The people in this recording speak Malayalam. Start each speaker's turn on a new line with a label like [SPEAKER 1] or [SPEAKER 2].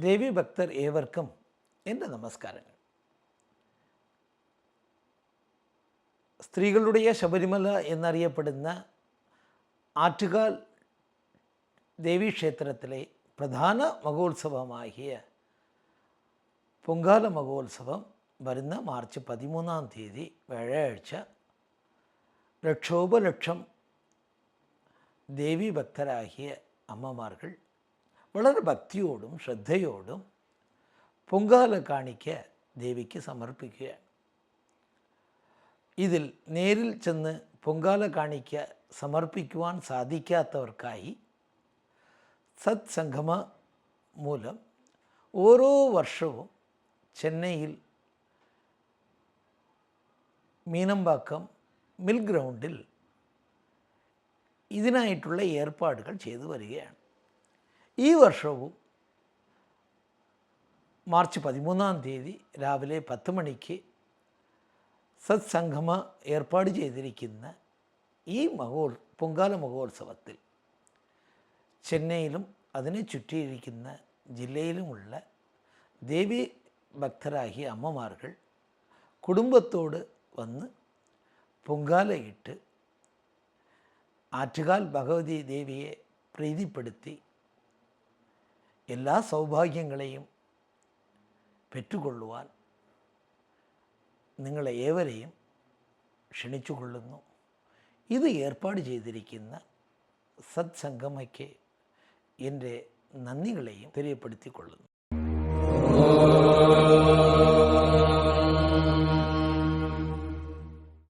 [SPEAKER 1] ദേവി ഭക്തർ ഏവർക്കും എൻ്റെ നമസ്കാരങ്ങൾ. സ്ത്രീകളുടെ ശബരിമല എന്നറിയപ്പെടുന്ന ആറ്റുകാൽ ദേവീക്ഷേത്രത്തിലെ പ്രധാന മഹോത്സവമാകിയ പൊങ്കാല മഹോത്സവം വരുന്ന മാർച്ച് 13 വ്യാഴാഴ്ച ലക്ഷോപലക്ഷം ദേവീ ഭക്തരാകിയ അമ്മമാർകൾ വളരെ ഭക്തിയോടും ശ്രദ്ധയോടും പൊങ്കാല കാണിക്ക ദേവിക്ക് സമർപ്പിക്കുകയാണ്. ഇതിൽ നേരിൽ ചെന്ന് പൊങ്കാല കാണിക്ക സമർപ്പിക്കുവാൻ സാധിക്കാത്തവർക്കായി സത്സംഗമ മൂലം ഓരോ വർഷവും ചെന്നൈയിൽ മീനമ്പാക്കം മിൽ ഗ്രൗണ്ടിൽ ഇതിനായിട്ടുള്ള ഏർപ്പാടുകൾ ചെയ്തു വരികയാണ്. ഈ വർഷവും മാർച്ച് 13 രാവിലെ 10 മണിക്ക് സത്സംഗമ ഏർപ്പാട് ചെയ്തിരിക്കുന്ന ഈ പൊങ്കാല മഹോത്സവത്തിൽ ചെന്നൈയിലും അതിനെ ചുറ്റിയിരിക്കുന്ന ജില്ലയിലുമുള്ള ദേവി ഭക്തരാകിയ അമ്മമാർകൾ കുടുംബത്തോട് വന്ന് പൊങ്കാലയിട്ട് ആറ്റുകാൽ ഭഗവതി ദേവിയെ പ്രീതിപ്പെടുത്തി എല്ലാ സൗഭാഗ്യങ്ങളെയും പെറ്റുകൊള്ളുവാൻ നിങ്ങളെ ഏവരെയും ക്ഷണിച്ചുകൊള്ളുന്നു. ഇത് ഏർപ്പാട് ചെയ്തിരിക്കുന്ന സത്സംഗമയ്ക്ക് എൻ്റെ നന്ദികളെയും തെரியപ്പെടുത്തിക്കൊള്ളുന്നു.